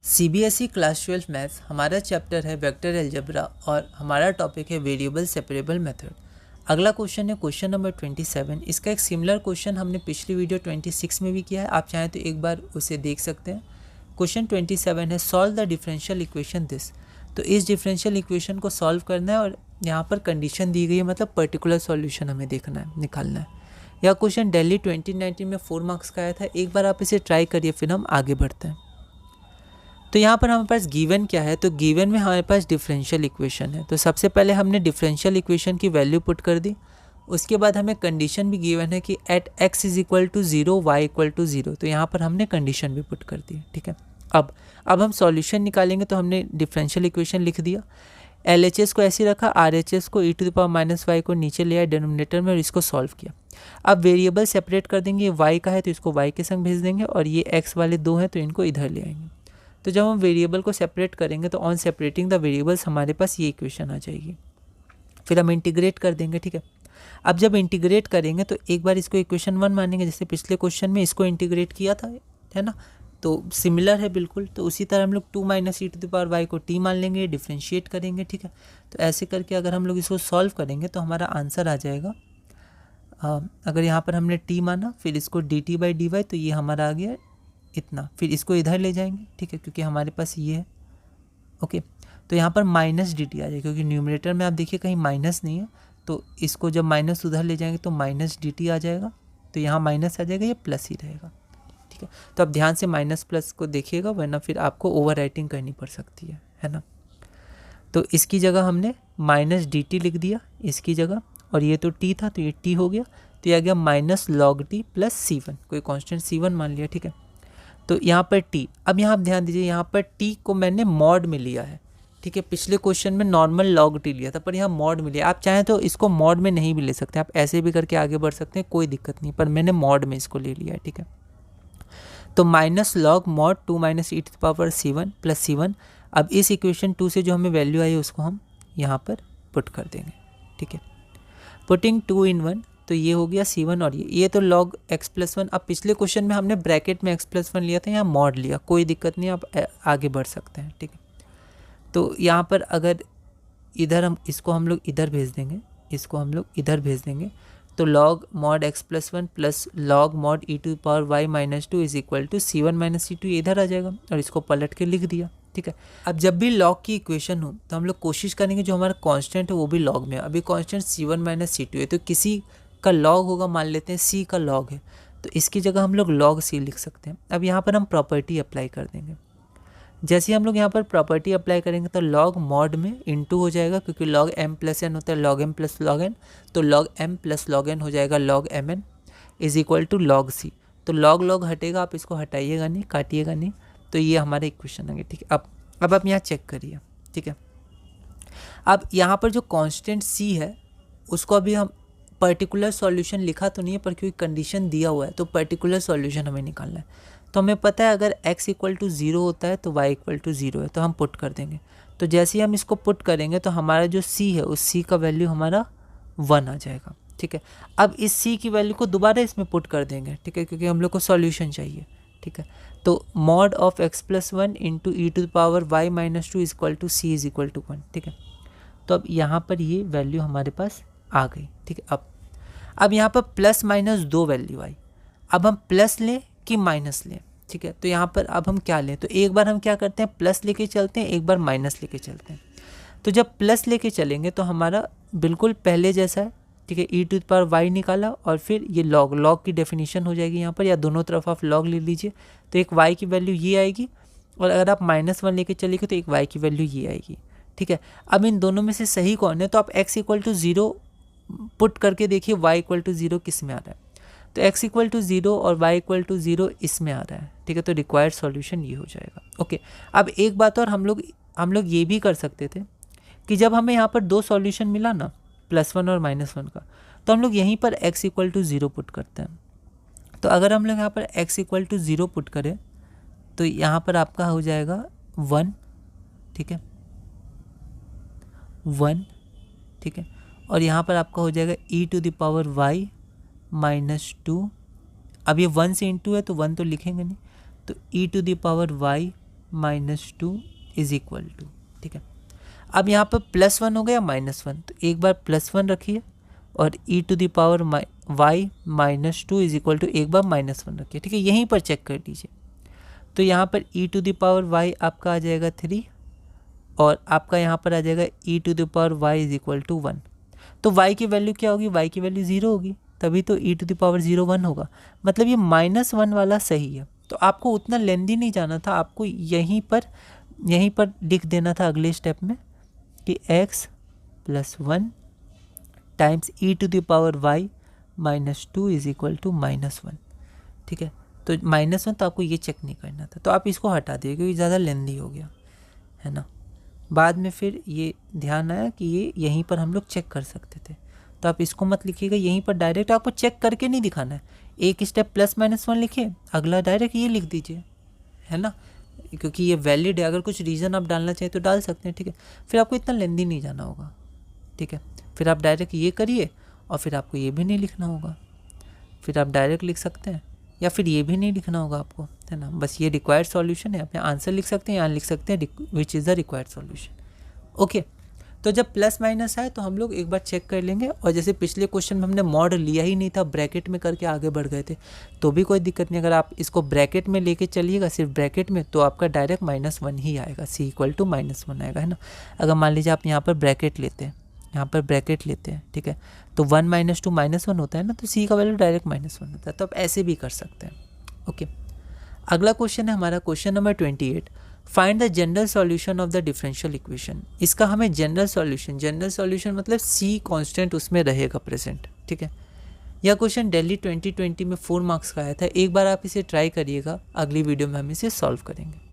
CBSE class 12 maths हमारा chapter है vector algebra और हमारा टॉपिक है वेरिएबल सेपरेबल मेथड। अगला क्वेश्चन है क्वेश्चन नंबर 27। इसका एक सिमिलर क्वेश्चन हमने पिछली वीडियो 26 में भी किया है, आप चाहें तो एक बार उसे देख सकते हैं। क्वेश्चन 27 है solve the differential equation this. तो इस डिफरेंशियल इक्वेशन को सॉल्व करना है और यहाँ पर कंडीशन दी गई है, मतलब पर्टिकुलर सॉल्यूशन हमें देखना है, निकालना है। यह क्वेश्चन दिल्ली 2019 में 4 मार्क्स का आया था। एक बार आप इसे ट्राई करिए, फिर हम आगे बढ़ते हैं। तो यहाँ पर हमारे पास गिवन क्या है, तो गिवन में हमारे पास डिफरेंशियल इक्वेशन है। तो सबसे पहले हमने डिफरेंशियल इक्वेशन की वैल्यू पुट कर दी। उसके बाद हमें कंडीशन भी गिवन है कि at x is equal to 0 y equal to 0। तो यहाँ पर हमने कंडीशन भी पुट कर दी, ठीक है। अब हम सॉल्यूशन निकालेंगे, तो हमने डिफरेंशियल इक्वेशन लिख दिया। LHS को ऐसे रखा, RHS को e to the power minus y को नीचे ले आया डिनोमिनेटर में और इसको सॉल्व किया। अब वेरिएबल सेपरेट कर देंगे, ये y का है तो इसको y के संग भेज देंगे और ये x वाले दो हैं तो इनको इधर ले आएंगे। तो जब हम वेरिएबल को सेपरेट करेंगे तो ऑन सेपरेटिंग द वेरिएबल्स हमारे पास ये इक्वेशन आ जाएगी। फिर हम इंटीग्रेट कर देंगे, ठीक है। अब जब इंटीग्रेट करेंगे तो एक बार इसको इक्वेशन 1 मानेंगे, जैसे पिछले क्वेश्चन में इसको इंटीग्रेट किया था, है ना। तो सिमिलर है बिल्कुल। तो उसी तरह हम लोग 2 minus e to the power y को t मान लेंगे, डिफ्रेंशिएट करेंगे, ठीक है। तो ऐसे करके अगर हम लोग इसको सॉल्व करेंगे तो हमारा आंसर आ जाएगा। अगर यहाँ पर हमने t माना, फिर इसको dt बाई dy, तो ये हमारा आ गया इतना। फिर इसको इधर ले जाएंगे, ठीक है, क्योंकि हमारे पास ये है, ओके। तो यहाँ पर माइनस dt आ जाएगा, क्योंकि न्यूमरेटर में आप देखिए कहीं माइनस नहीं है। तो इसको जब माइनस उधर ले जाएंगे तो माइनस dt आ जाएगा। तो यहाँ माइनस आ जाएगा, ये प्लस ही रहेगा, ठीक है। तो अब ध्यान से माइनस प्लस को देखिएगा, वरना फिर आपको ओवर राइटिंग करनी पड़ सकती है ना। तो इसकी जगह हमने माइनस dt लिख दिया इसकी जगह, और ये तो t था तो ये t हो गया। तो ये आ गया minus log t plus c1, कोई कॉन्स्टेंट c1 मान लिया, ठीक है। तो यहाँ पर t, अब यहाँ आप ध्यान दीजिए, यहाँ पर t को मैंने मॉड में लिया है, ठीक है। पिछले क्वेश्चन में नॉर्मल लॉग t लिया था, पर यहाँ मॉड में लिया। आप चाहें तो इसको मॉड में नहीं भी ले सकते, आप ऐसे भी करके आगे बढ़ सकते हैं, कोई दिक्कत नहीं, पर मैंने मॉड में इसको ले लिया है, ठीक है। तो minus log mod 2 minus e to the power c1 plus c1। अब इस इक्वेशन 2 से जो हमें वैल्यू आई उसको हम यहाँ पर पुट कर देंगे, ठीक है। पुटिंग 2 in 1, तो ये हो गया c1 और ये तो log x प्लस 1। अब पिछले क्वेश्चन में हमने ब्रैकेट में x प्लस 1 लिया था, यहाँ मॉड लिया, कोई दिक्कत नहीं, आप आगे बढ़ सकते हैं, ठीक है। तो यहाँ पर अगर इधर हम इसको हम लोग इधर भेज देंगे, इसको हम लोग इधर भेज देंगे, तो log mod x plus 1 plus log mod e to power y minus 2 is equal to c1 minus c2, ये इधर आ जाएगा और इसको पलट के लिख दिया, ठीक है। अब जब भी log की इक्वेशन हो तो हम लोग कोशिश करेंगे जो हमारा कांस्टेंट है वो भी log में है। अभी कांस्टेंट c1 माइनस c2 है, तो किसी का log होगा, मान लेते हैं c का log है, तो इसकी जगह हम लोग log c लिख सकते हैं। अब यहाँ पर हम प्रॉपर्टी अप्लाई कर देंगे। जैसे ही हम लोग यहाँ पर प्रॉपर्टी अप्लाई करेंगे तो log मॉड में इनटू हो जाएगा, क्योंकि log m प्लस n होता है, log m plus log n, तो log m plus log n हो जाएगा log mn is equal to log c। तो log हटेगा, आप इसको हटाइएगा नहीं, काटिएगा नहीं, तो ये हमारा इक्वेशन है, ठीक है। अब आप यहाँ चेक करिए, ठीक है। अब यहाँ पर जो कांस्टेंट c है उसको अभी हम पर्टिकुलर सॉल्यूशन लिखा तो नहीं है, पर क्योंकि कंडीशन दिया हुआ है तो पर्टिकुलर सॉल्यूशन हमें निकालना है। तो हमें पता है अगर x इक्वल टू 0 होता है तो y इक्वल टू 0 है, तो हम पुट कर देंगे। तो जैसे ही हम इसको पुट करेंगे तो हमारा जो c है उस c का वैल्यू हमारा 1 आ जाएगा, ठीक है। अब इस c की वैल्यू को दोबारा इसमें पुट कर देंगे, ठीक है, क्योंकि हम लोग को सॉल्यूशन चाहिए, ठीक है। तो mod of x plus 1 into e to the power y minus 2 is equal to c is equal to 1, ठीक है। तो अब यहाँ पर ये वैल्यू हमारे पास आ गई, ठीक है। अब यहाँ पर प्लस माइनस दो वैल्यू आई, अब हम प्लस लें कि माइनस लें, ठीक है। तो यहाँ पर अब हम क्या लें, तो एक बार हम क्या करते हैं प्लस लेके चलते हैं, एक बार माइनस लेके चलते हैं। तो जब प्लस लेके चलेंगे तो हमारा बिल्कुल पहले जैसा है, ठीक है। ई टू द पावर वाई निकाला और फिर ये लॉग की डेफिनेशन हो जाएगी यहाँ पर, या दोनों तरफ आप लॉग ले लीजिए, तो एक वाई की वैल्यू ये आएगी, और अगर आप -1 लेके चलिएगा तो एक वाई की वैल्यू ये आएगी, ठीक है। अब इन दोनों में से सही कौन है, तो आप x इक्वल टू 0 पुट करके देखिए y इक्वल टू 0 किस में आ रहा है। तो x इक्वल टू 0 और y इक्वल टू 0 इसमें आ रहा है, ठीक है। तो रिक्वायर्ड सॉल्यूशन ये हो जाएगा, ओके। अब एक बात और हम लोग ये भी कर सकते थे कि जब हमें यहाँ पर दो सॉल्यूशन मिला ना, +1 और -1 का, तो हम लोग यहीं पर x इक्वल टू 0 पुट करते हैं। तो अगर हम लोग यहाँ पर x इक्वल टू 0 पुट करें तो यहाँ पर आपका हो जाएगा 1, ठीक है, 1, ठीक है। और यहाँ पर आपका हो जाएगा e to the power y minus 2। अब ये 1 से इंटू है तो 1 तो लिखेंगे नहीं, तो e to the power y minus two is equal to, ठीक है। अब यहाँ पर +1 हो गया -1, तो एक बार +1 रखिए और e to the power y -2 is equal to एक बार -1 रखिए, ठीक है। यहीं पर चेक कर लीजिए, तो यहाँ पर e to the power y आपका आ जाएगा 3 और आपका यहाँ पर आ जाएगा e to the power y is equal to 1। तो y की वैल्यू क्या होगी, y की वैल्यू 0 होगी, तभी तो e टू द पावर 0 1 होगा, मतलब ये -1 वाला सही है। तो आपको उतना लेंदी नहीं जाना था, आपको यहीं पर लिख देना था अगले स्टेप में कि x + 1 times e to the power y -2 is equal to -1, ठीक है। तो -1 तो आपको ये चेक नहीं करना था, तो आप इसको हटा दिए क्योंकि ज़्यादा लेंदी हो गया है ना। बाद में फिर ये ध्यान आया कि ये यहीं पर हम लोग चेक कर सकते थे, तो आप इसको मत लिखिएगा, यहीं पर डायरेक्ट आपको चेक करके नहीं दिखाना है। एक स्टेप +-1 लिखिए, अगला डायरेक्ट ये लिख दीजिए, है ना, क्योंकि ये वैलिड है। अगर कुछ रीज़न आप डालना चाहें तो डाल सकते हैं, ठीक है। फिर आपको इतना लेंदी नहीं जाना होगा, ठीक है। फिर आप डायरेक्ट ये करिए और फिर आपको ये भी नहीं लिखना होगा, फिर आप डायरेक्ट लिख सकते हैं या फिर ये भी नहीं लिखना होगा आपको, है ना। बस ये रिक्वायर्ड सॉल्यूशन है, आप यहाँ आंसर लिख सकते हैं, यहाँ लिख सकते हैं which is the required solution. Okay, तो जब +- आए तो हम लोग एक बार चेक कर लेंगे, और जैसे पिछले क्वेश्चन में हमने मॉड लिया ही नहीं था, ब्रैकेट में करके आगे बढ़ गए थे, तो भी कोई दिक्कत नहीं। अगर आप इसको ब्रैकेट में लेके चलिएगा, सिर्फ ब्रैकेट में, तो आपका डायरेक्ट -1 ही आएगा, c = -1 आएगा, है ना। अगर मान लीजिए आप यहाँ पर ब्रैकेट लेते हैं, ठीक है, तो 1 - 2 -1 होता है ना, तो c का वैल्यू डायरेक्ट -1 होता है, तो आप ऐसे भी कर सकते हैं। ओके, अगला क्वेश्चन है हमारा question number 28, find the general solution of the differential equation. इसका हमें जनरल सॉल्यूशन मतलब c कांस्टेंट उसमें रहेगा प्रेजेंट, ठीक है। यह क्वेश्चन दिल्ली 2020 में 4 मार्क्स का आया था। एक बार आप इसे ट्राई करिएगा, अगली वीडियो में हम इसे सॉल्व करेंगे।